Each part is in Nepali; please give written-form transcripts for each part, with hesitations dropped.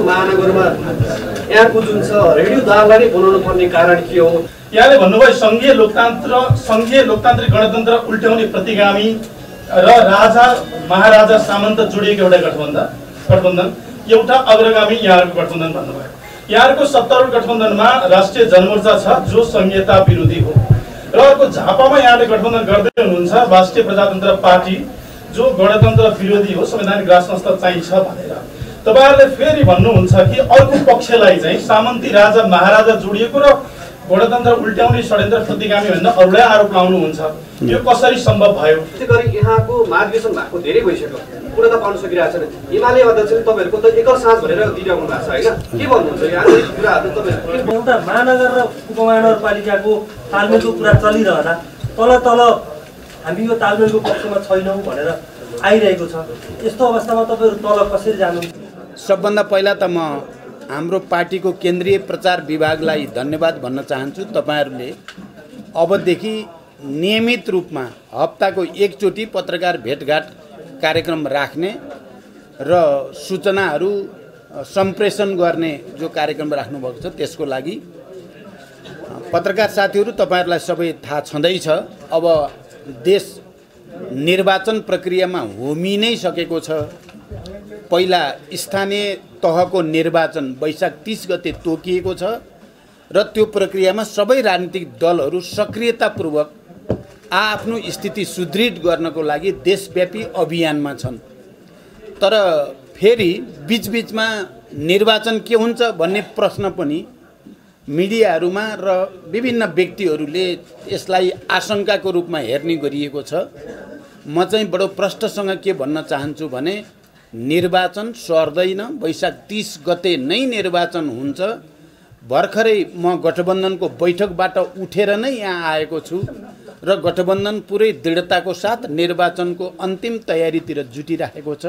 महानगरमा यहाँको जुन छ रेडियो दारलाई नै बनाउनु पर्ने कारण के हो? यहाँले भन्नुभयो संघीय लोकतान्त्रिक गणतन्त्र उल्ट्याउने प्रतिगामी र राजा महाराजा सामन्त जोडिएको एउटा गठबन्धन एउटा अग्रगामी यहाँहरूको गठबन्धन भन्नुभयो। यहाँहरूको सत्तारूढ गठबन्धनमा राष्ट्रिय जनमोर्चा छ जो संघीयता विरोधी हो र अर्को झापामा यहाँले गठबन्धन गर्दै हुनुहुन्छ राष्ट्रिय प्रजातन्त्र पार्टी जो गणतन्त्र विरोधी हो, संवैधानिक राज संस्था चाहिन्छ भनेर। तपाईहरुले फेरि भन्नुहुन्छ कि अर्को पक्षलाई चाहिँ सामन्ती राजा महाराजा जोडिएको र गणतन्त्र उल्ट्याउने षड्यन्त्र प्रतिगामी भनेर अरूलाई आरोप लाउनुहुन्छ। यो कसरी सम्भव भयो? त्यसैगरी यहाँको मार्गदर्शन भएको धेरै भइसक्यो, पूर्ण त पाउन सकिरहेको छैन। हिमालय अध्यक्षले तपाईहरुको त एकल साँझ भनेर दिइराख्नु भएको छ हैन? के भन्नुहुन्छ यहाँ कुराहरु? तपाईहरु एउटा महानगर र उपमहानगरपालिकाको तालमेलको कुरा चलिरहँदा तल हामी यो तालमेलको पक्षमा छैनौं भनेर आइरहेको छ। यस्तो अवस्थामा तपाईहरु तल कसरी जानु? सबभन्दा पहिला त म हाम्रो पार्टीको केन्द्रीय प्रचार विभागलाई धन्यवाद भन्न चाहन्छु। तपाईहरुले अबदेखि नियमित रूपमा हप्ताको एकचोटि पत्रकार भेटघाट कार्यक्रम राख्ने र सूचनाहरू सम्प्रेषण गर्ने जो कार्यक्रम राख्नुभएको छ त्यसको लागि पत्रकार साथीहरू तपाईहरुलाई सबै थाहा छँदैछ। अब देश निर्वाचन प्रक्रियामा होमिनै सकेको छ। पहिला स्थानीय तहको निर्वाचन वैशाख 30 गते तोकिएको छ र त्यो प्रक्रियामा सबै राजनीतिक दलहरू सक्रियतापूर्वक आफ्नो स्थिति सुदृढ गर्नको लागि देशव्यापी अभियानमा छन्। तर फेरि बीचबीचमा निर्वाचन के हुन्छ भन्ने प्रश्न पनि मिडियाहरूमा र विभिन्न व्यक्तिहरूले यसलाई आशंकाको रूपमा हेर्ने गरिएको छ। म चाहिँ बडो प्रष्टसँग के भन्न चाहन्छु भने निर्वाचन सर्दैन, वैशाख 30 गते नै निर्वाचन हुन्छ। भर्खरै म गठबन्धनको बैठकबाट उठेर नै यहाँ आएको छु र गठबन्धन पुरै दृढताको साथ निर्वाचनको अन्तिम तयारीतिर जुटिरहेको छ।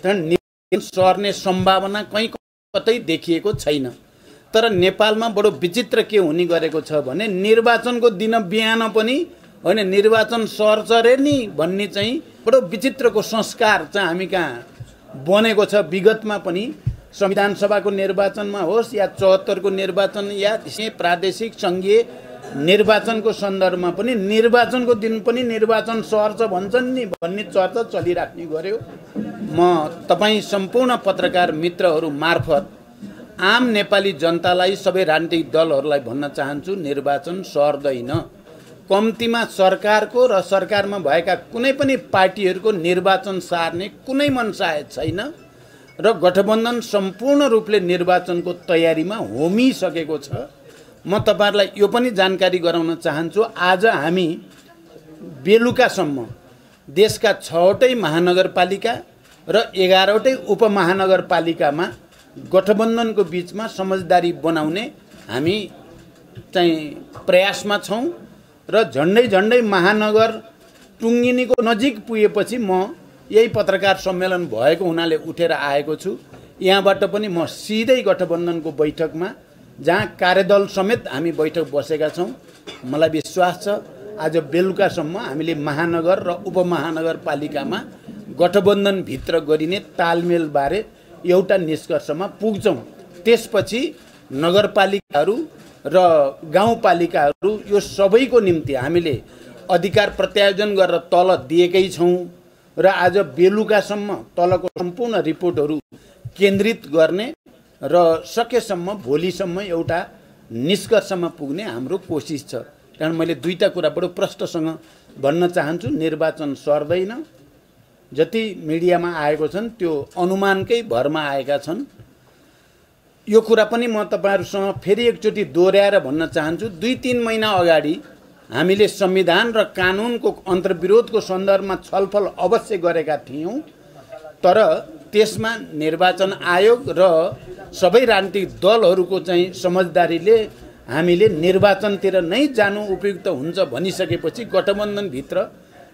निर्वाचन सर्ने सम्भावना कहीँ कतै देखिएको छैन। तर नेपालमा बडो विचित्र के हुने गरेको छ भने निर्वाचनको दिन बिहान पनि होइन निर्वाचन सर्छ रे नि भन्ने चाहिँ बडो विचित्रको संस्कार चाहिँ हामी कहाँ बनेको छ। विगतमा पनि संविधान सभाको निर्वाचनमा होस् या 74 को निर्वाचन या प्रादेशिक संघीय निर्वाचनको सन्दर्भमा पनि निर्वाचनको दिन पनि निर्वाचन सर्छ भन्छन् नि भन्ने चर्चा चलिराख्ने गर्यो। म तपाईँ सम्पूर्ण पत्रकार मित्रहरू मार्फत आम नेपाली जनतालाई सबै राजनीतिक दलहरूलाई भन्न चाहन्छु निर्वाचन सर्दैन। कम्तीमा सरकारको र सरकारमा भएका कुनै पनि पार्टीहरूको निर्वाचन सार्ने कुनै मनसाय छैन र गठबन्धन सम्पूर्ण रूपले निर्वाचनको तयारीमा होमिसकेको छ। म तपाईहरुलाई यो पनि जानकारी गराउन चाहन्छु आज हामी बेलुकासम्म देशका 6वटै महानगरपालिका र 11वटै उपमहानगरपालिकामा गठबन्धनको बीचमा समझदारी बनाउने हामी चाहिँ प्रयासमा छौं र झन्डै महानगर टुङ्गिनीको नजिक पुगेपछि म यही पत्रकार सम्मेलन भएको हुनाले उठेर आएको छु। यहाँबाट पनि म सिधै गठबन्धनको बैठकमा जहाँ कार्यदल समेत हामी बैठक बसेका छौं। मलाई विश्वास छ आज बेलुकासम्म हामीले महानगर र उपमहानगरपालिकामा गठबन्धन भित्र गरिने तालमेल बारे एउटा निष्कर्षमा पुग्छौं। त्यसपछि नगरपालिकाहरू र गाउँपालिकाहरू यो सबैको निम्ति हामीले अधिकार प्रत्यायोजन गरेर तल दिएकै छौं र आज बेलुकासम्म तलको सम्पूर्ण रिपोर्टहरू केन्द्रित गर्ने र सकेसम्म भोलिसम्म एउटा निष्कर्षमा पुग्ने हाम्रो कोसिस छ। कारण मैले दुईटा कुरा बडो प्रष्टसँग भन्न चाहन्छु निर्वाचन सर्दैन। जति मिडियामा आएको छन् त्यो अनुमानकै भरमा आएका छन्। यो कुरा पनि म तपाईहरुसँग फेरि एकचोटि दोहोर्याएर भन्न चाहन्छु 2-3 महिना अगाडि हामीले संविधान र कानुनको अन्तर्विरोधको सन्दर्भमा छलफल अवश्य गरेका थियौं। तर त्यसमा निर्वाचन आयोग र सबै राजनीतिक दलहरूको चाहिँ समझदारीले हामीले निर्वाचनतिर नै जानु उपयुक्त हुन्छ भनिसकेपछि गठबन्धन भित्र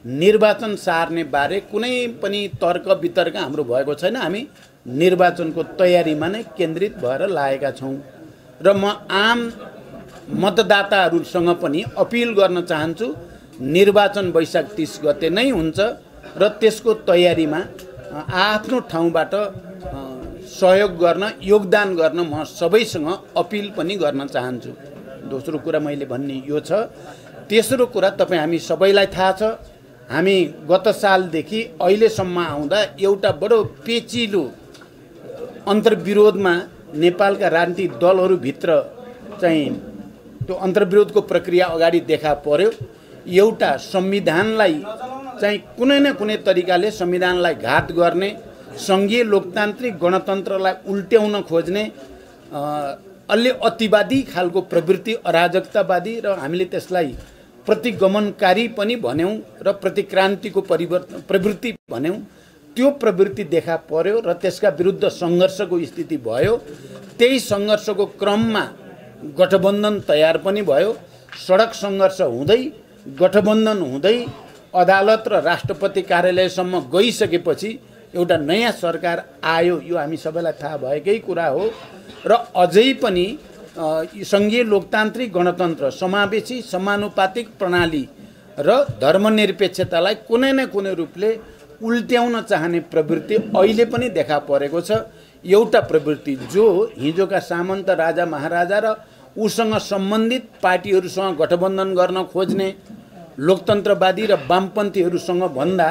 निर्वाचन सार्ने बारे कुनै पनि तर्क वितर्क हाम्रो भएको छैन। हामी निर्वाचनको तयारीमा नै केन्द्रित भएर लागेका छौं र म आम मतदाताहरूसँग पनि अपील गर्न चाहन्छु निर्वाचन वैशाख 30 गते नै हुन्छ र त्यसको तयारीमा आफ्नो ठाउँबाट सहयोग गर्न योगदान गर्न म सबैसँग अपिल पनि गर्न चाहन्छु। दोस्रो कुरा मैले भन्ने यो छ। तेस्रो कुरा तपाईँ हामी सबैलाई थाहा छ, हामी गत सालदेखि अहिलेसम्म आउँदा एउटा बडो पेचिलो अन्तर्विरोधमा नेपालका राजनीतिक दलहरूभित्र चाहिँ त्यो अन्तर्विरोधको प्रक्रिया अगाडि देखा पर्यो। एउटा संविधानलाई चाहिँ कुनै न कुनै तरिकाले संविधानलाई घात गर्ने, सङ्घीय लोकतान्त्रिक गणतन्त्रलाई उल्ट्याउन खोज्ने अलि अतिवादी खालको प्रवृत्ति, अराजकतावादी र हामीले त्यसलाई प्रतिगमनकारी पनि भन्यौँ र प्रतिक्रान्तिको प्रवृत्ति भन्यौँ, त्यो प्रवृत्ति देखा पर्यो र त्यसका विरुद्ध सङ्घर्षको स्थिति भयो। त्यही सङ्घर्षको क्रममा गठबन्धन तयार पनि भयो। सडक सङ्घर्ष हुँदै गठबन्धन हुँदै अदालत र राष्ट्रपति कार्यालयसम्म गइसकेपछि एउटा नयाँ सरकार आयो। यो हामी सबैलाई थाहा भएकै कुरा हो र अझै पनि सङ्घीय लोकतान्त्रिक गणतन्त्र, समावेशी समानुपातिक प्रणाली र धर्मनिरपेक्षतालाई कुनै न कुनै रूपले उल्ट्याउन चाहने प्रवृत्ति अहिले पनि देखा परेको छ। एउटा प्रवृत्ति जो हिजोका सामन्त राजा महाराजा र उसँग सम्बन्धित पार्टीहरूसँग गठबन्धन गर्न खोज्ने लोकतन्त्रवादी र वामपन्थीहरूसँग भन्दा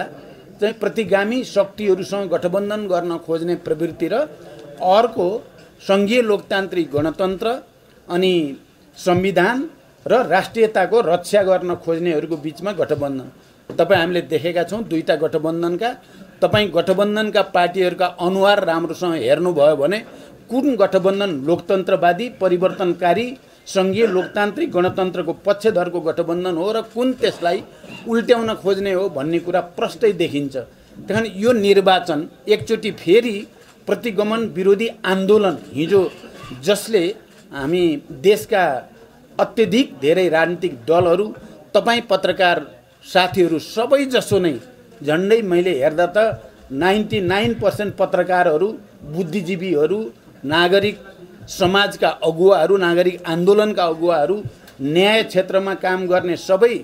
चाहिँ प्रतिगामी शक्तिहरूसँग गठबन्धन गर्न खोज्ने प्रवृत्ति र अर्को सङ्घीय लोकतान्त्रिक गणतन्त्र अनि संविधान र राष्ट्रियताको रक्षा गर्न खोज्नेहरूको बिचमा गठबन्धन। तपाईँ हामीले देखेका छौँ दुईटा गठबन्धनका। तपाईँ गठबन्धनका पार्टीहरूका अनुहार राम्रोसँग हेर्नुभयो भने कुन गठबन्धन लोकतन्त्रवादी परिवर्तनकारी सङ्घीय लोकतान्त्रिक गणतन्त्रको पक्षधरको गठबन्धन हो र कुन त्यसलाई उल्ट्याउन खोज्ने हो भन्ने कुरा प्रष्टै देखिन्छ। त्यही यो निर्वाचन एकचोटि फेरि प्रतिगमन विरोधी आन्दोलन हिजो जसले हामी देशका अत्यधिक धेरै राजनीतिक दलहरू, तपाईँ पत्रकार साथीहरू सबै जसो नै झन्डै मैले हेर्दा त 99% पत्रकारहरू, बुद्धिजीवीहरू, नागरिक समाजका अगुवाहरू, नागरिक आन्दोलनका अगुवाहरू, न्याय क्षेत्रमा काम गर्ने सबै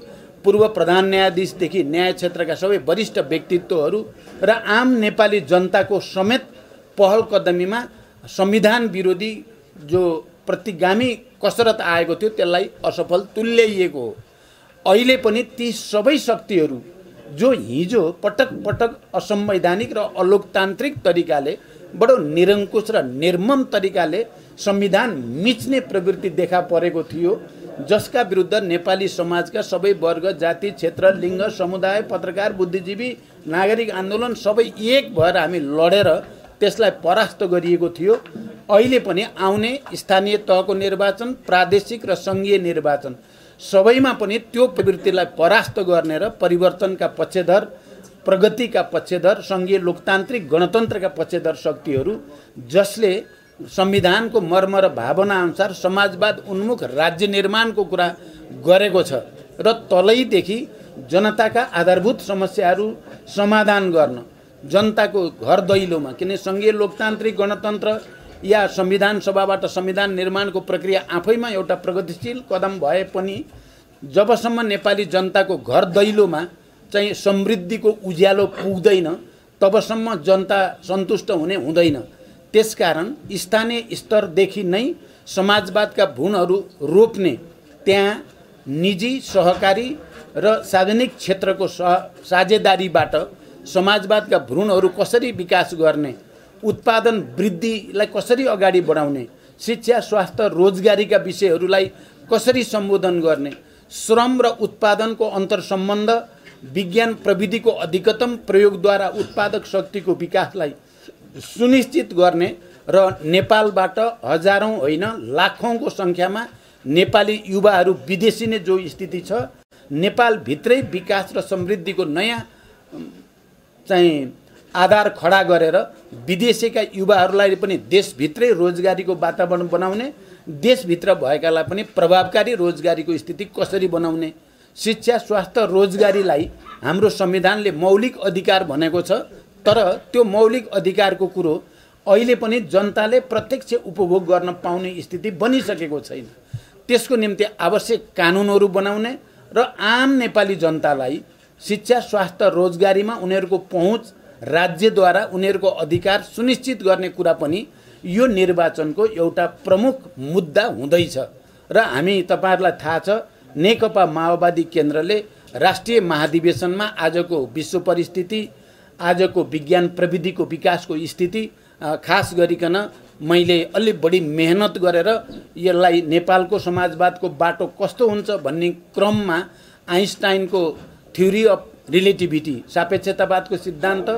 पूर्व प्रधान न्यायाधीशदेखि न्याय क्षेत्रका सबै वरिष्ठ व्यक्तित्वहरू र आम नेपाली जनताको समेत पहल कदमीमा संविधान विरोधी जो प्रतिगामी कसरत आएको थियो त्यसलाई असफल तुल्याइएको हो। अहिले पनि ती सबै शक्तिहरू जो हिजो पटक पटक असंवैधानिक र अलोकतान्त्रिक तरिकाले बडो निरङ्कुश र निर्मम तरिकाले संविधान मिच्ने प्रवृत्ति देखा परेको थियो, जसका विरुद्ध नेपाली समाजका सबै वर्ग, जाति, क्षेत्र, लिङ्ग, समुदाय, पत्रकार, बुद्धिजीवी, नागरिक आन्दोलन सबै एक भएर हामी लडेर त्यसलाई परास्त गरिएको थियो। अहिले पनि आउने स्थानीय तहको निर्वाचन, प्रादेशिक र सङ्घीय निर्वाचन सबैमा पनि त्यो प्रवृत्तिलाई परास्त गर्ने र परिवर्तनका पक्षधर, प्रगतिका पक्षधर, सङ्घीय लोकतान्त्रिक गणतन्त्रका पक्षधर शक्तिहरू जसले संविधानको मर्म र भावना अनुसार समाजवाद उन्मुख राज्य निर्माणको कुरा गरेको छ र तलैदेखि जनताका आधारभूत समस्याहरू समाधान गर्न जनताको घर दैलोमा, किन सङ्घीय लोकतान्त्रिक गणतन्त्र या संविधान सभाबाट संविधान निर्माणको प्रक्रिया आफैमा एउटा प्रगतिशील कदम भए पनि जबसम्म नेपाली जनताको घर दैलोमा चाहिँ समृद्धिको उज्यालो पुग्दैन तबसम्म जनता सन्तुष्ट हुने हुँदैन। त्यसकारण स्थानीय स्तरदेखि नै समाजवादका भ्रूणहरू रोप्ने, त्यहाँ निजी, सहकारी र सार्वजनिक क्षेत्रको साझेदारीबाट समाजवादका भ्रूणहरू कसरी विकास गर्ने, उत्पादन वृद्धिलाई कसरी अगाडि बढाउने, शिक्षा, स्वास्थ्य, रोजगारीका विषयहरूलाई कसरी सम्बोधन गर्ने, श्रम र उत्पादनको अन्तर्सम्बन्ध, विज्ञान प्रविधिको अधिकतम प्रयोगद्वारा उत्पादक शक्तिको विकासलाई सुनिश्चित गर्ने र नेपालबाट हजारौँ होइन लाखौँको सङ्ख्यामा नेपाली युवाहरू विदेशिने जो स्थिति छ, नेपालभित्रै विकास र समृद्धिको नयाँ चाहिँ आधार खडा गरेर विदेशीका युवाहरूलाई पनि देशभित्रै रोजगारीको वातावरण बनाउने, देशभित्र भएकालाई पनि प्रभावकारी रोजगारीको स्थिति कसरी बनाउने, शिक्षा, स्वास्थ्य, रोजगारीलाई हाम्रो संविधानले मौलिक अधिकार भनेको छ, तर त्यो मौलिक अधिकारको कुरो अहिले पनि जनताले प्रत्यक्ष उपभोग गर्न पाउने स्थिति बनिसकेको छैन। त्यसको निम्ति आवश्यक कानुनहरू बनाउने र आम नेपाली जनतालाई शिक्षा, स्वास्थ्य, रोजगारीमा उनीहरूको पहुँच राज्यद्वारा उनीहरूको अधिकार सुनिश्चित गर्ने कुरा पनि यो निर्वाचनको एउटा प्रमुख मुद्दा हुँदैछ। र हामी तपाईहरुलाई थाहा छ नेकपा माओवादी केन्द्रले राष्ट्रिय महाधिवेशनमा आजको विश्व परिस्थिति, आजको विज्ञान प्रविधिको विकासको स्थिति खास गरिकन मैले अलि बढी मेहनत गरेर यसलाई नेपालको समाजवादको बाटो कस्तो हुन्छ भन्ने क्रममा आइन्स्टाइनको थ्योरी अफ रिलेटिभिटी, सापेक्षतावादको सिद्धान्त,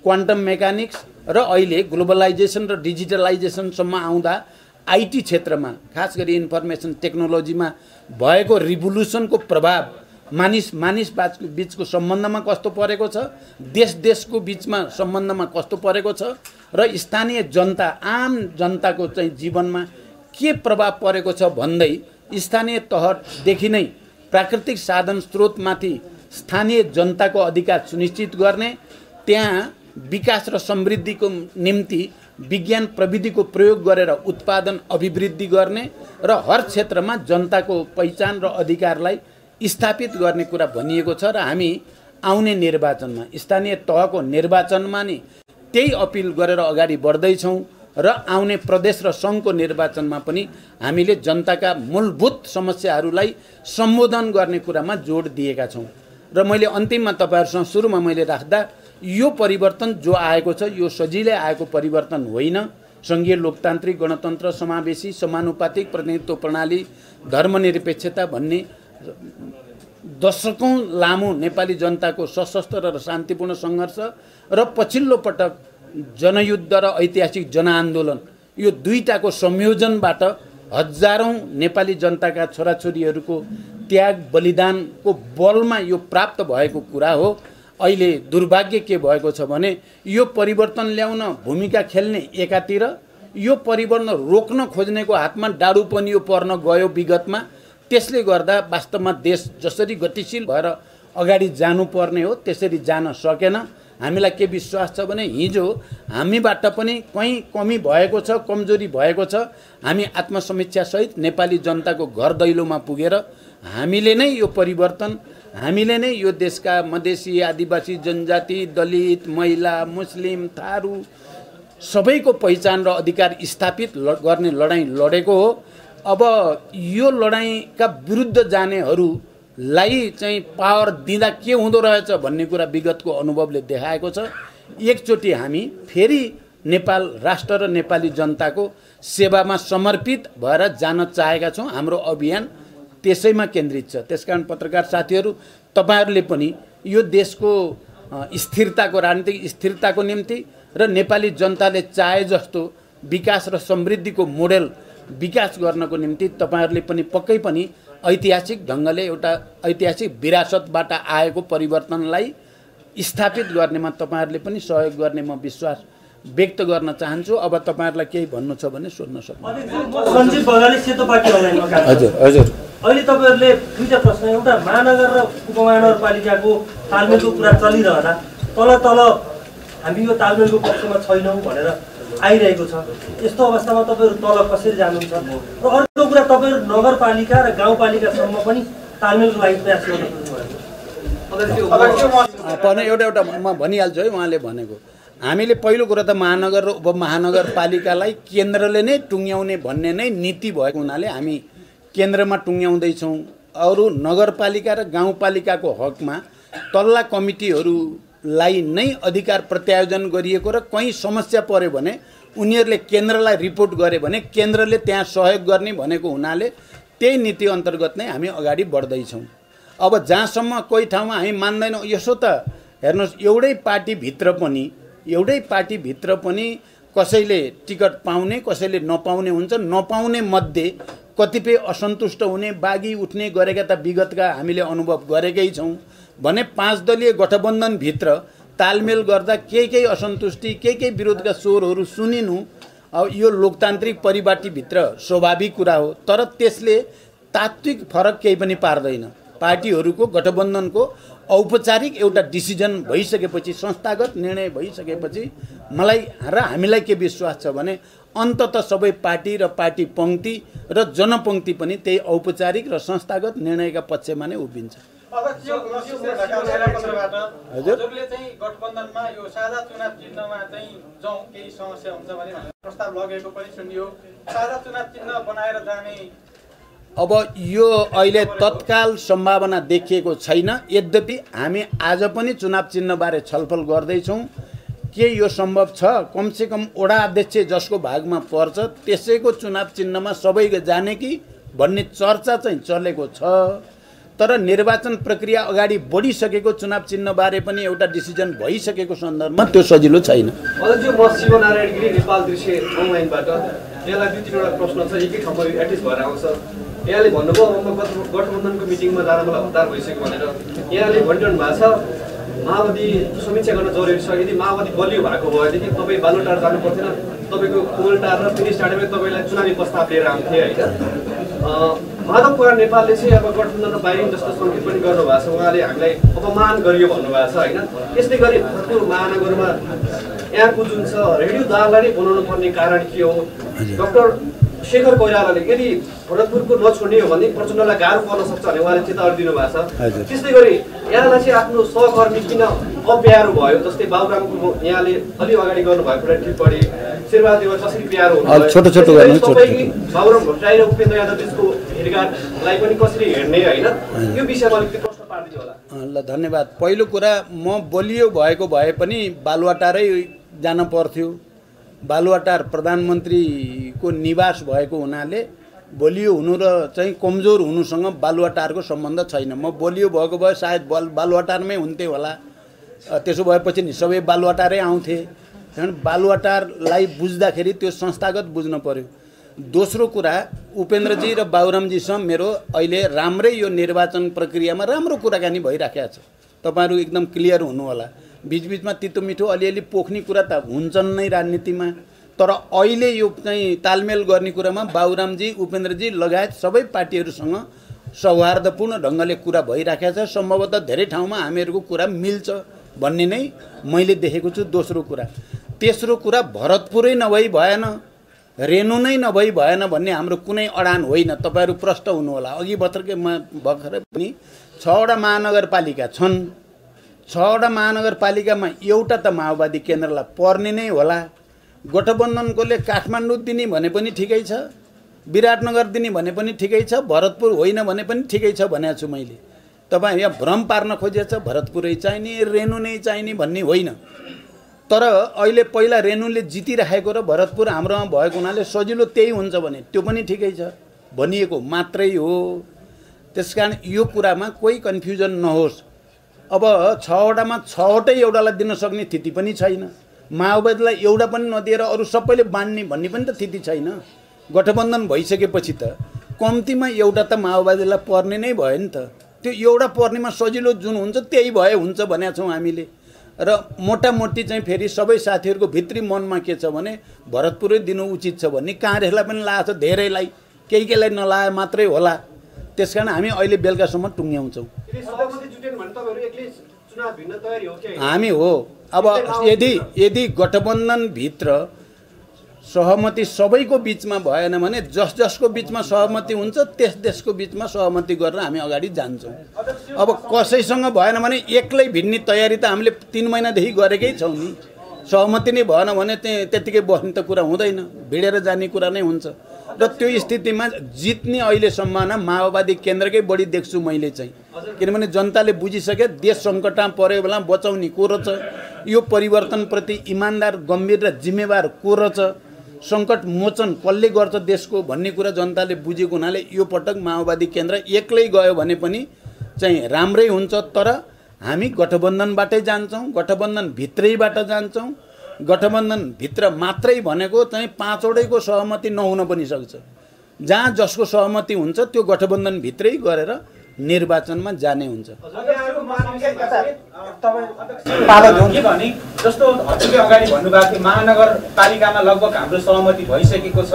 क्वान्टम मेकानिक्स र अहिले ग्लोबलाइजेसन र डिजिटलाइजेसनसम्म आउँदा आईटी क्षेत्रमा खास गरी इन्फर्मेसन टेक्नोलोजीमा भएको रिभोल्युसनको प्रभाव मानिस बीचको सम्बन्धमा कस्तो परेको छ, देशको बीचमा सम्बन्धमा कस्तो परेको छ र स्थानीय जनता आम जनताको चाहिँ जीवनमा के प्रभाव परेको छ भन्दै स्थानीय तहदेखि नै प्राकृतिक साधन स्रोतमाथि स्थानीय जनताको अधिकार सुनिश्चित गर्ने, त्यहाँ विकास र समृद्धिको निम्ति विज्ञान प्रविधिको प्रयोग गरेर उत्पादन अभिवृद्धि गर्ने र हर क्षेत्रमा जनताको पहिचान र अधिकारलाई स्थापित गर्ने कुरा भनिएको छ। र हामी आउने निर्वाचनमा स्थानीय तहको निर्वाचनमा नि त्यही अपिल गरेर अगाडि बढ्दैछौँ र आउने प्रदेश र सङ्घको निर्वाचनमा पनि हामीले जनताका मूलभूत समस्याहरूलाई सम्बोधन गर्ने कुरामा जोड दिएका छौँ। र मैले अन्तिममा तपाईहरुसँग सुरुमा मैले राख्दा यो परिवर्तन जो आएको छ यो सजिलै आएको परिवर्तन होइन। सङ्घीय लोकतान्त्रिक गणतन्त्र, समावेशी समानुपातिक प्रतिनिधित्व प्रणाली, धर्मनिरपेक्षता भन्ने दशकौं लामो नेपाली जनताको सशस्त्र र शान्तिपूर्ण सङ्घर्ष र पछिल्लो पटक जनयुद्ध र ऐतिहासिक जनआन्दोलन, यो दुईटाको संयोजनबाट हजारौं नेपाली जनताका छोराछोरीहरूको त्याग बलिदानको बलमा यो प्राप्त भएको कुरा हो। अहिले दुर्भाग्य के भएको छ भने यो परिवर्तन ल्याउन भूमिका खेल्ने एकातिर, यो परिवर्तन रोक्न खोज्नेको हातमा डाडु पनि यो पर्न गयो विगतमा। त्यसले गर्दा वास्तवमा देश जसरी गतिशील भएर अगाडि जानुपर्ने हो त्यसरी जान सकेन। हामीलाई के विश्वास छ भने हिजो हामीबाट पनि कहीँ कमी भएको छ, कमजोरी भएको छ। हामी आत्मसमीक्षासहित नेपाली जनताको घर दैलोमा पुगेर हामीले नै यो परिवर्तन, हामीले नै यो देशका मधेसी, आदिवासी, जनजाति, दलित, महिला, मुस्लिम, थारू सबैको पहिचान र अधिकार स्थापित गर्ने लडाईँ लडेको हो। अब यो लडाईँका विरुद्ध जानेहरूलाई चाहिँ पावर दिँदा के हुँदो रहेछ भन्ने कुरा विगतको अनुभवले देखाएको छ। एकचोटि हामी फेरि नेपाल राष्ट्र र नेपाली जनताको सेवामा समर्पित भएर जान चाहेका छौँ। हाम्रो अभियान त्यसैमा केन्द्रित छ। त्यसकारण पत्रकार साथीहरू, तपाईहरुले पनि यो देशको स्थिरताको, राजनीतिक स्थिरताको निम्ति र नेपाली जनताले चाहे जस्तो विकास र समृद्धिको मोडेल विकास गर्नको निम्ति तपाईहरुले पनि पक्कै पनि ऐतिहासिक ढङ्गले एउटा ऐतिहासिक विरासतबाट आएको परिवर्तनलाई स्थापित गर्नेमा तपाईहरुले पनि सहयोग गर्ने म विश्वास व्यक्त गर्न चाहन्छु। अब तपाईहरुलाई केही भन्नु छ भने सोध्न सक्नुहुन्छ। सञ्जीव बगाले सेतो पार्टी अनलाइनमा काम। हजुर हजुर। अहिले तपाईहरुले दुईटा प्रश्न, एउटा महानगर र उपमहानगरपालिकाको तालमेलको कुरा चलिरहँदा तल हामी यो तालमेलको पक्षमा छैनौँ भनेर आइरहेको छ। यस्तो अवस्थामा तपाईहरु तल कसरी जानुहुन्छ? र अर्को कुरा, तपाईहरु नगरपालिका र गाउँपालिकासम्म पनि तालमेलको लागि प्रयास गर्नुहुन्छ। एउटा म भनिहाल्छु है। उहाँले भनेको हामीले पहिलो कुरा त महानगर र उपमहानगरपालिकालाई केन्द्रले नै टुङ्ग्याउने भन्ने नै नीति भएको हुनाले हामी केन्द्रमा टुङ्ग्याउँदैछौँ। अरू नगरपालिका र गाउँपालिकाको हकमा तल्ला कमिटीहरूलाई नै अधिकार प्रत्यायोजन गरिएको र कहीँ समस्या पर्यो भने उनीहरूले केन्द्रलाई रिपोर्ट गरे भने केन्द्रले त्यहाँ सहयोग गर्ने भनेको हुनाले त्यही नीति अन्तर्गत नै हामी अगाडि बढ्दैछौँ। अब जहाँसम्म कोही ठाउँमा हामी मान्दैनौँ, यसो त हेर्नुहोस्, एउटै पार्टीभित्र पनि कसैले टिकट पाउने कसैले नपाउने हुन्छ। नपाउने मध्ये कतिपय असन्तुष्ट हुने, बागी उठ्ने गरेका त विगतका हामीले अनुभव गरेकै छौँ भने 5 दलीय गठबन्धनभित्र तालमेल गर्दा केही असन्तुष्टि, केही विरोधका स्वरहरू सुनिनु अब यो लोकतान्त्रिक परिपाटीभित्र स्वाभाविक कुरा हो। तर त्यसले तात्विक फरक केही पनि पार्दैन। पार्टीहरूको गठबन्धनको औपचारिक एउटा डिसिजन भइसकेपछि, संस्थागत निर्णय भइसकेपछि मलाई र हामीलाई के विश्वास छ भने अन्ततः सबै पार्टी र पार्टी पङ्क्ति र जनपङ्क्ति पनि त्यही औपचारिक र संस्थागत निर्णयका पक्षमा नै उभिन्छ। हजुरले चाहिँ गठबन्धनमा यो साझा चुनाव चिन्हमा चाहिँ जाउँ केही समस्या हुन्छ भने प्रस्ताव लगेको पनि सुनियो। साझा चुनाव चिन्ह बनाएर जाने अब यो अहिले तत्काल सम्भावना देखिएको छैन। यद्यपि हामी आज पनि चुनाव चिन्हबारे छलफल गर्दैछौँ। के यो सम्भव छ? कमसेकम वडा अध्यक्ष जसको भागमा पर्छ त्यसैको चुनाव चिन्हमा सबै जाने कि भन्ने चर्चा चाहिँ चलेको छ। तर निर्वाचन प्रक्रिया अगाडि बढिसकेको चुनाव चिन्हबारे पनि एउटा डिसिजन भइसकेको सन्दर्भमा त्यो सजिलो छैन। अझै म शिवनारायण गिरी नेपाल दृश्य अनलाइनबाट यहाँलाई 2-3 प्रश्न छ, एकै ठाउँमा एटलिस्ट भएर आउँछ। यहाँले भन्नुभयो म गठबन्धनको मिटिङमा जान मलाई हतार भइसक्यो भनेर। यहाँले भनिरहनु भएको छ माओवादी समीक्षा गर्न जरुरी छ। यदि माओवादी बलियो भएको भएदेखि तपाईँ बालुटार जानु पर्थेन, तपाईँको कुमलटार र फिनिस स्टाडियममा तपाईँलाई चुनावी प्रस्ताव लिएर आउँथे होइन। माधव कुमार नेपालले चाहिँ अब गठबन्धन र बाहिरिन जस्तो सङ्केत पनि गर्नुभएको छ। उहाँले हामीलाई अपमान गरियो भन्नुभएको छ होइन। त्यस्तै गरी भरतपुर महानगरमा यहाँको जुन छ रेडियो दाललाई बनाउनु पर्ने कारण के हो? डाक्टर शेखर कोइरालाले यदि भरतपुरको नछोड्ने हो भने प्रचण्डलाई गाह्रो पर्न सक्छ भने उहाँले चेतावनी दिनुभएको छ। त्यस्तै गरी यहाँलाई चाहिँ आफ्नो सहकर्मी किन अप्यारो भयो? जस्तै बाबुरामको यहाँले अलि अगाडि गर्नुभएको कुरा टिप्पणी शेरबहादुर कसरी प्यारो हुनु बाबुराम भट्टराई र उपेन्द्र यादव बिचको भेटघाटलाई पनि कसरी हेर्ने होइन, यो विषयमा अलिकति प्रश्न पारिदिनु होला। ल धन्यवाद। पहिलो कुरा, म बलियो भएको भए पनि बालुवाटारै जान पर्थ्यो। बालुवाटार प्रधानमन्त्रीको निवास भएको हुनाले बलियो हुनु र चाहिँ कमजोर हुनुसँग बालुवाटारको सम्बन्ध छैन। म बलियो भएको भए सायद बालुवाटारमै हुन्थेँ होला। त्यसो भएपछि नि सबै बालुवाटारै आउँथे। कारण बालुवाटारलाई बुझ्दाखेरि त्यो संस्थागत बुझ्न पर्यो। दोस्रो कुरा, उपेन्द्रजी र बाबुरामजीसँग मेरो अहिले राम्रै यो निर्वाचन प्रक्रियामा राम्रो कुराकानी भइराखेको छ। तपाईँहरू एकदम क्लियर हुनु होला। बीचबीचमा तितो मिठो अलिअलि पोख्ने कुरा त हुन्छन् नै राजनीतिमा। तर अहिले यो चाहिँ तालमेल गर्ने कुरामा बाबुरामजी, उपेन्द्रजी लगायत सबै पार्टीहरूसँग सौहार्दपूर्ण ढङ्गले कुरा भइराखेको छ। सम्भवतः धेरै ठाउँमा हामीहरूको कुरा मिल्छ भन्ने नै मैले देखेको छु। दोस्रो कुरा। तेस्रो कुरा, भरतपुरै नभई भएन, रेनु नै नभई भएन भन्ने हाम्रो कुनै अडान होइन। तपाईँहरू प्रष्ट हुनु होला। अघि भर्खरै पनि 6वटा महानगरपालिका छन्। 6वटा महानगरपालिकामा एउटा त माओवादी केन्द्रलाई पर्ने नै होला। गठबन्धनकोले काठमाडौँ दिने भने पनि ठिकै छ, विराटनगर दिने भने पनि ठिकै छ, भरतपुर होइन भने पनि ठिकै छ भनेको छु मैले। तपाईँ यहाँ भ्रम पार्न खोजेछ भरतपुरै चाहिने, रेनु नै चाहिने भन्ने होइन। तर अहिले पहिला रेनुले जितिराखेको र भरतपुर हाम्रोमा भएको हुनाले सजिलो त्यही हुन्छ भने त्यो पनि ठिकै छ भनिएको मात्रै हो। त्यसकारण यो कुरामा कोही कन्फ्युजन नहोस्। अब 6वटामा 6वटै एउटालाई दिन सक्ने स्थिति पनि छैन। माओवादीलाई एउटा पनि नदिएर अरू सबैले बाँड्ने भन्ने पनि त स्थिति छैन। गठबन्धन भइसकेपछि त कम्तीमा एउटा त माओवादीलाई पर्ने नै भयो नि त। त्यो एउटा पर्नेमा सजिलो जुन हुन्छ त्यही भए हुन्छ भनेका छौँ हामीले। र मोटामोटी चाहिँ फेरि सबै साथीहरूको भित्री मनमा के छ भने भरतपुरै दिनु उचित छ भन्ने काङ्ग्रेसलाई पनि लागेको छ, धेरैलाई, केही नलाए मात्रै होला। त्यसकारण हामी अहिले बेलुकासम्म टुङ्ग्याउँछौँ। हामी हो। अब यदि गठबन्धनभित्र सहमति सबैको बिचमा भएन भने जसको बिचमा सहमति हुन्छ त्यस देशको बिचमा सहमति गरेर हामी अगाडि जान्छौँ। अब कसैसँग भएन भने एक्लै भिड्ने तयारी त हामीले 3 महिनादेखि गरेकै छौँ नि। सहमति नै भएन भने त्यतिकै बस्ने त कुरा हुँदैन, भिडेर जाने कुरा नै हुन्छ। र त्यो स्थितिमा जित्ने अहिले सम्भावना माओवादी केन्द्रकै बढी देख्छु मैले चाहिँ। किनभने जनताले बुझिसके देश सङ्कटमा परेको बेला बचाउने को रहेछ, यो परिवर्तनप्रति इमान्दार, गम्भीर र जिम्मेवार को रहेछ, सङ्कट मोचन कसले गर्छ देशको भन्ने कुरा जनताले बुझेको हुनाले यो पटक माओवादी केन्द्र एक्लै गयो भने पनि चाहिँ राम्रै हुन्छ। तर हामी गठबन्धनबाटै जान्छौँ, गठबन्धनभित्रैबाट जान्छौँ। गठबन्धनभित्र मात्रै भनेको चाहिँ 5वटैको सहमति नहुन पनि सक्छ। जहाँ जसको सहमति हुन्छ त्यो गठबन्धनभित्रै गरेर निर्वाचनमा जाने हुन्छ। जस्तो हजुरले अगाडि भन्नुभएको थियो महानगरपालिकामा लगभग हाम्रो सहमति भइसकेको छ,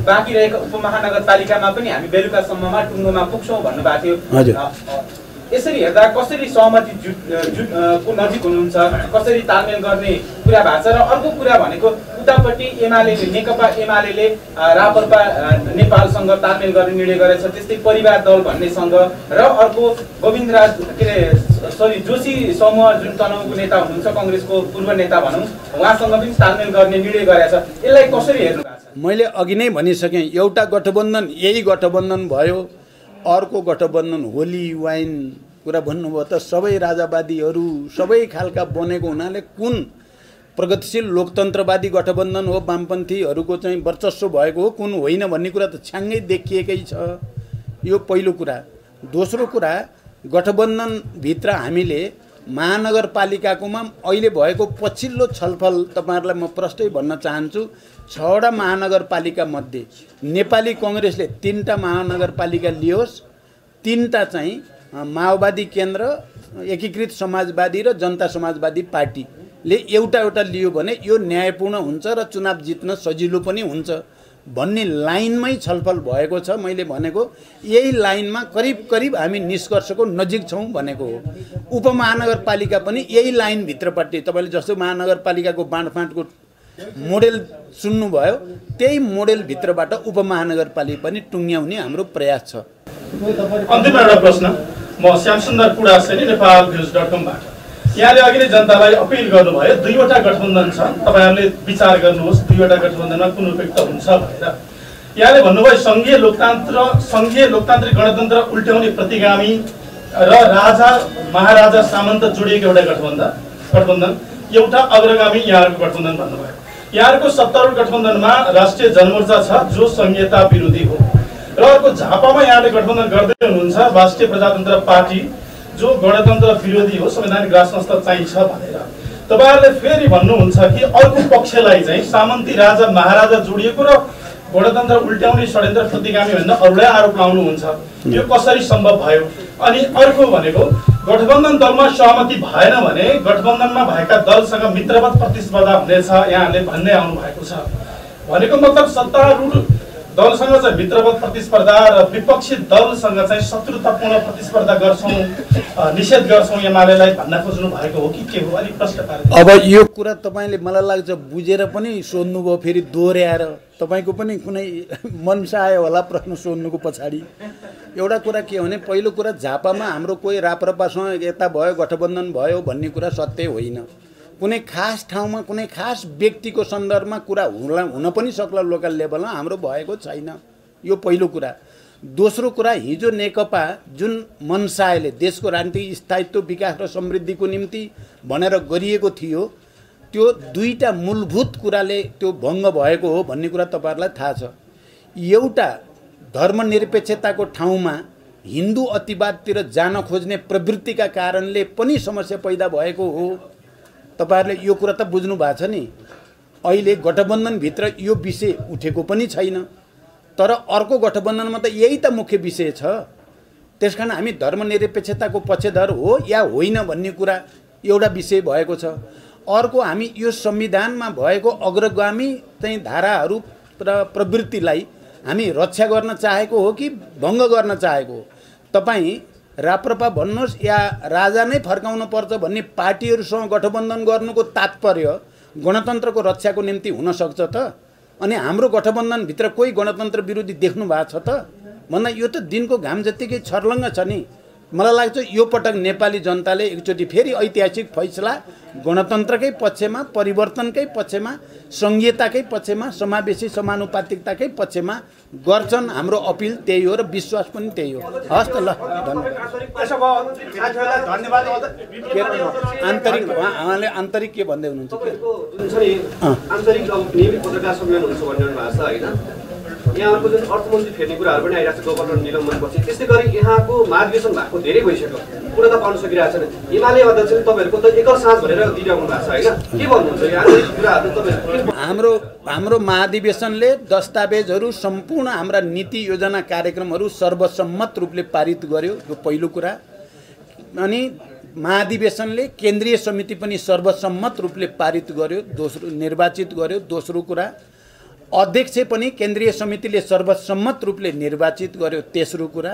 बाँकी रहेको उपमहानगरपालिकामा पनि हामी बेलुकासम्ममा टुङ्गोमा पुग्छौँ भन्नुभएको थियो। यसरी हेर्दा कसरी सहमति को नजिक हुनुहुन्छ, कसरी तालमेल गर्ने कुरा भएको छ? र अर्को कुरा भनेको उतापट्टि नेकपा एमाले राप्रपा नेपालसँग तालमेल गर्ने निर्णय गरेछ, त्यस्तै परिवार दल भन्नेसँग, र अर्को गोविन्द राज जोशी समूह जुन तनहुँको नेता हुनुहुन्छ, कङ्ग्रेसको पूर्व नेता भनौँ, उहाँसँग पनि तालमेल गर्ने निर्णय गरेछ। यसलाई कसरी हेर्नु भएको छ? मैले अघि नै भनिसकेँ, एउटा गठबन्धन यही गठबन्धन भयो, अर्को गठबन्धन होली वाइन कुरा भन्नुभयो त सबै राजावादीहरू सबै खालका बनेको हुनाले कुन प्रगतिशील लोकतन्त्रवादी गठबन्धन हो, वामपन्थीहरूको चाहिँ वर्चस्व भएको हो, कुन होइन भन्ने कुरा त छ्याङ्गै देखिएकै छ। यो पहिलो कुरा। दोस्रो कुरा, गठबन्धनभित्र हामीले महानगरपालिकाकोमा अहिले भएको पछिल्लो छलफल तपाईँहरूलाई म प्रष्टै भन्न चाहन्छु। 6वटा महानगरपालिका मध्ये नेपाली कङ्ग्रेसले 3टा महानगरपालिका लियोस्, 3टा चाहिँ माओवादी केन्द्र, एकीकृत समाजवादी र जनता समाजवादी पार्टीले एउटा लियो भने यो न्यायपूर्ण हुन्छ र चुनाव जित्न सजिलो पनि हुन्छ भन्ने लाइनमै छलफल भएको छ। मैले भनेको यही लाइनमा करिब हामी निष्कर्षको नजिक छौँ भनेको हो। उपमहानगरपालिका पनि यही लाइनभित्रपट्टि, तपाईँले जस्तो महानगरपालिकाको बाँडफाँडको मोडेल सुन्नुभयो, त्यही मोडेलभित्रबाट उपमहानगरपालिका पनि टुङ्ग्याउने हाम्रो प्रयास छ। अन्तिम एउटा प्रश्न म श्यामसुन्दर कुडासेनी नेपालभिउज.com बाट। यहाँले अघि नै जनतालाई अपिल गर्नुभयो 2वटा गठबन्धन छ, तपाईँहरूले विचार गर्नुहोस् 2वटा गठबन्धनमा कुन उपयुक्त हुन्छ भनेर। यहाँले भन्नुभयो सङ्घीय लोकतान्त्रिक गणतन्त्र उल्ट्याउने प्रतिगामी र राजा महाराजा सामन्त जोडिएको एउटा गठबन्धन, एउटा अग्रगामी यहाँहरूको गठबन्धन भन्नुभयो। यहाँहरूको सत्तारूढ गठबन्धनमा राष्ट्रिय जनमोर्चा छ जो संहिता विरोधी हो, र अर्को झापामा यहाँले गठबन्धन गर्दै हुनुहुन्छ राष्ट्रिय प्रजातन्त्र पार्टी जो गणतन्त्र विरोधी हो, संवैधानिक राज संस्था चाहिन्छ भनेर। तपाईँहरूले फेरि भन्नुहुन्छ कि अर्को पक्षलाई चाहिँ सामन्ती राजा महाराजा जोडिएको र गणतन्त्र उल्ट्याउने षड्यन्त्र प्रतिगामी भनेर अरूलाई आरोप लाउनुहुन्छ। यो कसरी सम्भव भयो? अनि अर्को भनेको गठबन्धन दलमा सहमति भएन भने गठबन्धनमा भएका दलसँग मित्रवत प्रतिस्पर्धा हुनेछ यहाँहरूले भन्दै आउनु भएको छ। भनेको मतलब सत्तारूढ दलसँग चाहिँ मित्रवत प्रतिस्पर्धा र विपक्षी दलसँग चाहिँ शत्रुतापूर्ण प्रतिस्पर्धा गर्छौँ, निषेध गर्छौँ एमालेलाई भन्न खोज्नु भएको हो कि के हो? अलिक प्रश्न पार्नु। अब यो कुरा तपाईँले मलाई लाग्छ बुझेर पनि सोध्नुभयो, फेरि दोहोऱ्याएर तपाईँको पनि कुनै मनसा आयो होला प्रश्न सोध्नुको पछाडि। एउटा कुरा के हो भने, पहिलो कुरा झापामा हाम्रो कोही राप्रपासँग यता भयो गठबन्धन भयो भन्ने कुरा सत्य होइन। कुनै खास ठाउँमा कुनै खास व्यक्तिको सन्दर्भमा कुरा हुन पनि सक्ला, लोकल लेभलमा हाम्रो भएको छैन। यो पहिलो कुरा। दोस्रो कुरा, हिजो नेकपा जुन मनसायले देशको राजनीतिक स्थायित्व विकास र समृद्धिको निम्ति भनेर गरिएको थियो, त्यो 2टा मूलभूत कुराले त्यो भङ्ग भएको हो भन्ने कुरा तपाईँहरूलाई थाहा छ। एउटा धर्मनिरपेक्षताको ठाउँमा हिन्दू अतिवादतिर जान खोज्ने प्रवृत्तिका कारणले पनि समस्या पैदा भएको हो। तपाईहरुले यो कुरा त बुझ्नु भएको छ नि। अहिले गठबन्धनभित्र यो विषय उठेको पनि छैन, तर अर्को गठबन्धनमा त यही त मुख्य विषय छ। त्यसकारण हामी धर्मनिरपेक्षताको पक्षधर हो या होइन भन्ने कुरा एउटा विषय भएको छ। अर्को, हामी यो संविधानमा भएको अग्रगामी चाहिँ धाराहरू र प्रवृत्तिलाई हामी रक्षा गर्न चाहेको हो कि भङ्ग गर्न चाहेको हो? तपाईँ राप्रपा भन्नुहोस् या राजा नै फर्काउन पर्छ भन्ने पार्टीहरूसँग गठबन्धन गर्नुको तात्पर्य गणतन्त्रको रक्षाको निम्ति हुन सक्छ त? अनि हाम्रो गठबन्धनभित्र कोही गणतन्त्र विरोधी देख्नु भएको छ त भन्दा यो त दिनको घाम जतिकै छर्लङ्ग छ नि। मलाई लाग्छ यो पटक नेपाली जनताले एकचोटि फेरि ऐतिहासिक फैसला गणतन्त्रकै पक्षमा, परिवर्तनकै पक्षमा, संहिताकै पक्षमा, समावेशी समानुपातिकताकै पक्षमा गर्छन्। हाम्रो अपिल त्यही हो र विश्वास पनि त्यही हो। हस् त, ल धन्यवाद। आन्तरिक उहाँले आन्तरिक के भन्दै हुनुहुन्छ? आन्तरिक नियमित पत्रकार सम्मेलन हुन्छ भन्ने भएको छ होइन? यहाँहरूको जुन अर्थमन्त्री फेर्ने कुराहरू पनि आइरहेको छ गभर्नर निलम्बनपछि। त्यस्तै गरी यहाँको महाधिवेशन भएको धेरै भइसक्यो, कुरा त पाउन सकिरहेको छैन। एमाले अध्यक्षले तपाईँहरूको त एकल साँझ भनेर दिइरहनु भएको छ होइन? के भन्नुहुन्छ यो आन्तरिक कुराहरू तपाईँहरू? हाम्रो महाधिवेशनले दस्तावेजहरू सम्पूर्ण हाम्रा नीति योजना कार्यक्रमहरू सर्वसम्मत रूपले पारित गर्यो, यो पहिलो कुरा। अनि महाधिवेशनले केन्द्रीय समिति पनि सर्वसम्मत रूपले पारित गर्यो, निर्वाचित गर्यो। दोस्रो कुरा, अध्यक्ष पनि केन्द्रीय समितिले सर्वसम्मत रूपले निर्वाचित गर्यो, तेस्रो कुरा।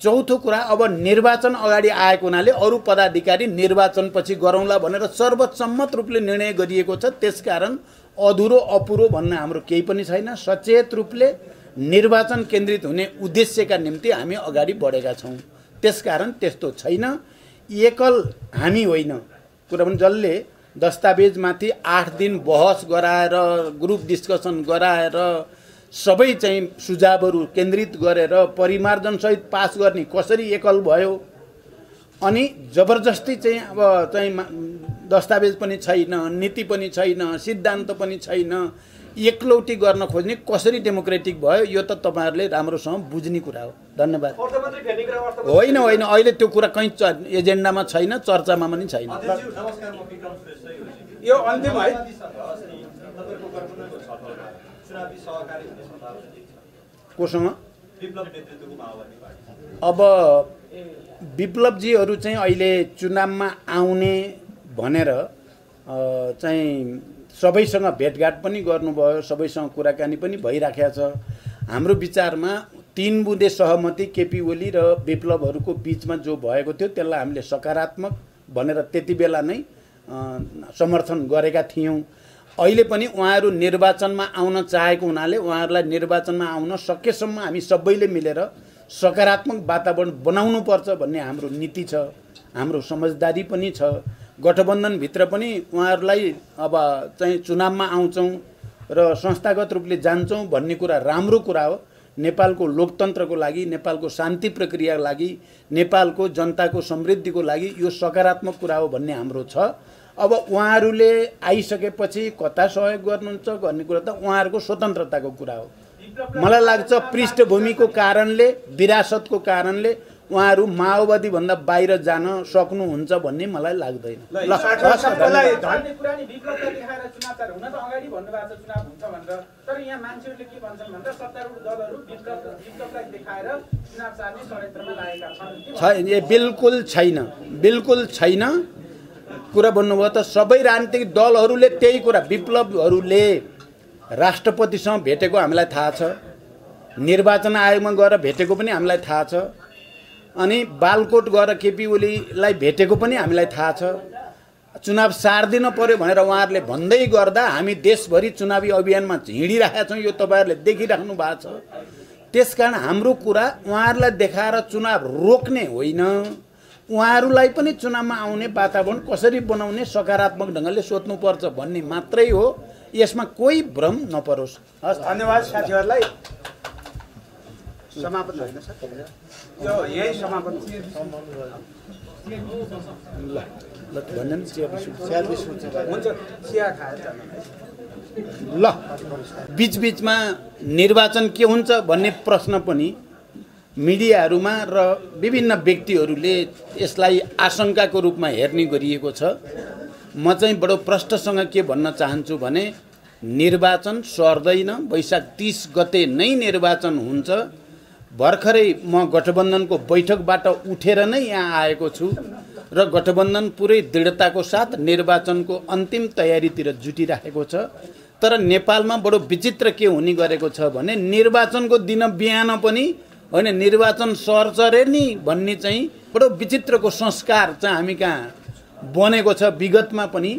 चौथो कुरा, अब निर्वाचन अगाडि आएको हुनाले अरू पदाधिकारी निर्वाचनपछि गरौँला भनेर सर्वसम्मत रूपले निर्णय गरिएको छ। त्यसकारण अधुरो अपुरो भन्न हाम्रो केही पनि छैन। सचेत रूपले निर्वाचन केन्द्रित हुने उद्देश्यका निम्ति हामी अगाडि बढेका छौँ। त्यसकारण त्यस्तो छैन। एकल हामी होइन, कुरा पनि जसले दस्तावेजमाथि 8 दिन बहस गराएर ग्रुप डिस्कसन गराएर सबै चाहिँ सुझावहरू केन्द्रित गरेर परिमार्जनसहित पास गर्ने कसरी एकल भयो, अनि जबरजस्ती चाहिँ अब चाहिँ दस्तावेज पनि छैन, नीति पनि छैन, सिद्धान्त पनि छैन, एकलौटी गर्न खोज्ने कसरी डेमोक्रेटिक भयो, यो त तपाईँहरूले राम्रोसँग बुझ्ने कुरा हो। धन्यवाद। होइन होइन, अहिले त्यो कुरा कहीँ एजेन्डामा छैन, चर्चामा पनि छैन। यो अन्तिम है। कोसँग? अब विप्लवजीहरू चाहिँ अहिले चुनावमा आउने भनेर चाहिँ सबैसँग भेटघाट पनि गर्नुभयो, सबैसँग कुराकानी पनि भइराखेको छ। हाम्रो विचारमा 3 बुँदे सहमति केपी ओली र विप्लवहरूको बिचमा जो भएको थियो त्यसलाई हामीले सकारात्मक भनेर त्यति बेला नै समर्थन गरेका थियौँ। अहिले पनि उहाँहरू निर्वाचनमा आउन चाहेको हुनाले उहाँहरूलाई निर्वाचनमा आउन सकेसम्म हामी सबैले मिलेर सकारात्मक वातावरण बनाउनुपर्छ भन्ने हाम्रो नीति छ, हाम्रो समझदारी पनि छ। गठबन्धनभित्र पनि उहाँहरूलाई अब चाहिँ चुनावमा आउँछौँ र संस्थागत रूपले जान्छौँ भन्ने कुरा राम्रो कुरा हो। नेपालको लोकतन्त्रको लागि, नेपालको शान्ति प्रक्रियाको लागि, नेपालको जनताको समृद्धिको लागि यो सकारात्मक कुरा हो भन्ने हाम्रो छ। अब उहाँहरूले आइसकेपछि कता सहयोग गर्नुहुन्छ भन्ने कुरा त उहाँहरूको स्वतन्त्रताको कुरा हो। मलाई लाग्छ पृष्ठभूमिको कारणले, विरासतको कारणले उहाँहरू माओवादी भन्दा बाहिर जान सक्नुहुन्छ भन्ने मलाई लाग्दैन। बिल्कुल छैन, बिल्कुल छैन। कुरा भन्नुभयो त सबै राजनीतिक दलहरूले त्यही कुरा, विप्लवहरूले राष्ट्रपतिसँग भेटेको हामीलाई थाहा छ, निर्वाचन आयोगमा गएर भेटेको पनि हामीलाई थाहा छ, अनि बालकोट गएर केपी ओलीलाई भेटेको पनि हामीलाई थाहा छ। चुनाव सार्दिन पर्यो भनेर उहाँहरूले भन्दै गर्दा हामी देशभरि चुनावी अभियानमा हिँडिरहेका छौँ, यो तपाईँहरूले देखिराख्नु भएको छ। त्यसकारण हाम्रो कुरा उहाँहरूलाई देखाएर चुनाव रोक्ने होइन, उहाँहरूलाई पनि चुनावमा आउने वातावरण कसरी बनाउने सकारात्मक ढङ्गले सोच्नुपर्छ भन्ने मात्रै हो। यसमा कोही भ्रम नपरोस्। हस्, धन्यवाद साथीहरूलाई। समापन होइन सर, यो यही समापन हुन्छ। चिया खाएर ल, बिचबिचमा निर्वाचन के हुन्छ भन्ने प्रश्न पनि मिडियाहरूमा र विभिन्न व्यक्तिहरूले यसलाई आशंकाको रूपमा हेर्ने गरिएको छ। म चाहिँ बडो प्रष्टसँग के भन्न चाहन्छु भने निर्वाचन सर्दैन, वैशाख 30 गते नै निर्वाचन हुन्छ। भर्खरै म गठबन्धनको बैठकबाट उठेर नै यहाँ आएको छु र गठबन्धन पुरै दृढताको साथ निर्वाचनको अन्तिम तयारीतिर जुटिराखेको छ। तर नेपालमा बडो विचित्र के हुने गरेको छ भने निर्वाचनको दिन बिहान पनि होइन, निर्वाचन सर्छ रे नि भन्ने चाहिँ बडो विचित्रको संस्कार चाहिँ हामी कहाँ बनेको छ। विगतमा पनि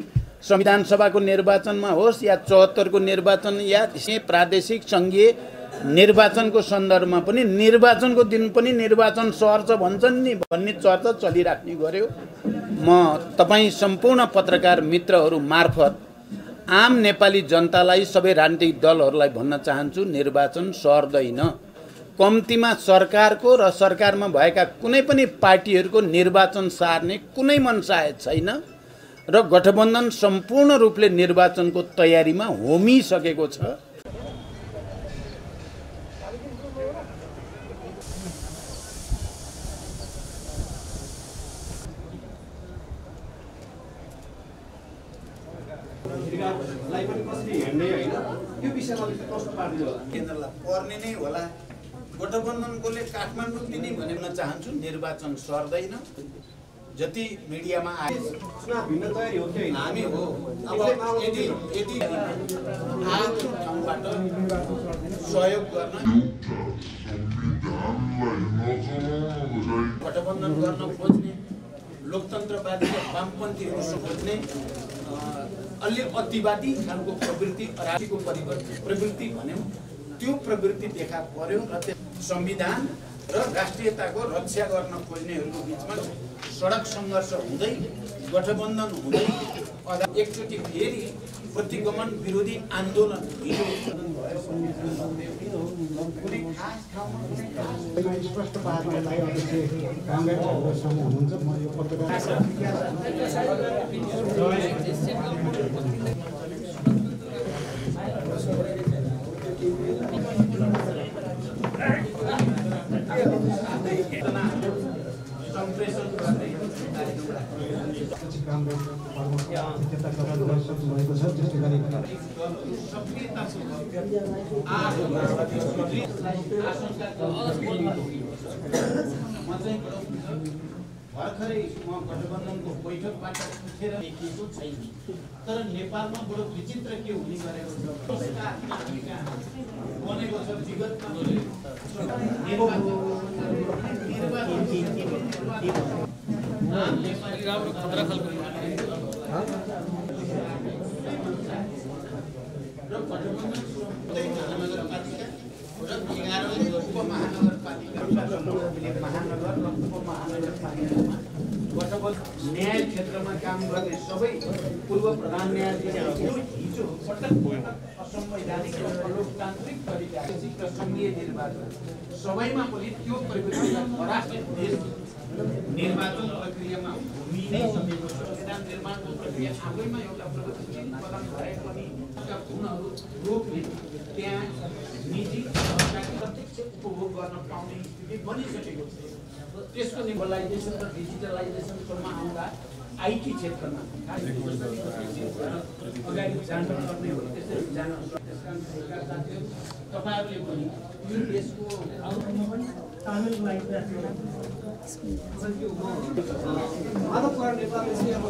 संविधान सभाको निर्वाचनमा होस् या 74 को निर्वाचन या प्रादेशिक सङ्घीय निर्वाचनको सन्दर्भमा पनि निर्वाचनको दिन पनि निर्वाचन सर्छ भन्छन् नि भन्ने चर्चा चलिराख्ने गर्यो। म तपाईँ सम्पूर्ण पत्रकार मित्रहरू मार्फत आम नेपाली जनतालाई, सबै राजनीतिक दलहरूलाई भन्न चाहन्छु, निर्वाचन सर्दैन। कम्तीमा सरकारको र सरकारमा भएका कुनै पनि पार्टीहरूको निर्वाचन सार्ने कुनै मनसायत छैन र गठबन्धन सम्पूर्ण रूपले निर्वाचनको तयारीमा होमिसकेको छ। केन्द्रलाई पर्ने नै होला। गठबन्धनकोले काठमाडौँ दिने भन्न चाहन्छु, निर्वाचन सर्दैन। जति मिडियामा आए हामी हो। अब यदि आफ्नो ठाउँबाट सहयोग गर्न गठबन्धन गर्न खोज्ने लोकतन्त्रवादी वामपन्थीहरू खोज्ने अलि अतिवादी खालको प्रवृत्ति राष्ट्रको प्रवृत्ति भन्यौँ त्यो प्रवृत्ति देखा पर्यो र संविधान र राष्ट्रियताको रक्षा गर्न खोज्नेहरूको बिचमा सडक सङ्घर्ष हुँदै गठबन्धन हुँदै एकचोटि फेरि प्रतिगमन विरोधी आन्दोलन स्पष्ट पार्नलाई काङ्ग्रेससँग हुनुहुन्छ म यो पत्रकार सम्प्रेषण गर्ने काम त्यता गर्न सक्नुभएको छ त्यसले गरी भर्खरै म गठबन्धनको बैठकबाट उठेर लेखिएको छैन तर नेपालमा बडो विचित्र के हुने गरेको बनेको छ विगतमा राम्रो खतरा खालको महानगरपालिका र 11 उपमहानगरपालिका महानगर र उपमहानगरपालिकामा गठबन्धन न्याय क्षेत्रमा काम गर्ने सबै पूर्व प्रधान न्यायाधीशहरू हिजो पटक असंवैधानिक र अलोकतान्त्रिक तरिकाले र सङ्घीय निर्वाचन सबैमा पनि त्यो प्रक्रिया राष्ट्रिय निर्वाचन प्रक्रियामा भूमि नै समेको संविधान निर्माणको प्रक्रिया आफैमा एउटा प्रगतिशील कदम भए पनि गुणहरू रोक्ने त्यहाँ निजी प्रत्यक्ष उपभोग गर्न पाउने स्थिति बनिसकेको छ त्यसको ग्लोबलाइजेसन र डिजिटलाइजेसनसम्म आउँदा आइटी क्षेत्रमा अगाडि जानुपर्ने हो त्यसरी जान तपाईँहरूले पनि यो देशको माधव नेपालले चाहिँ अब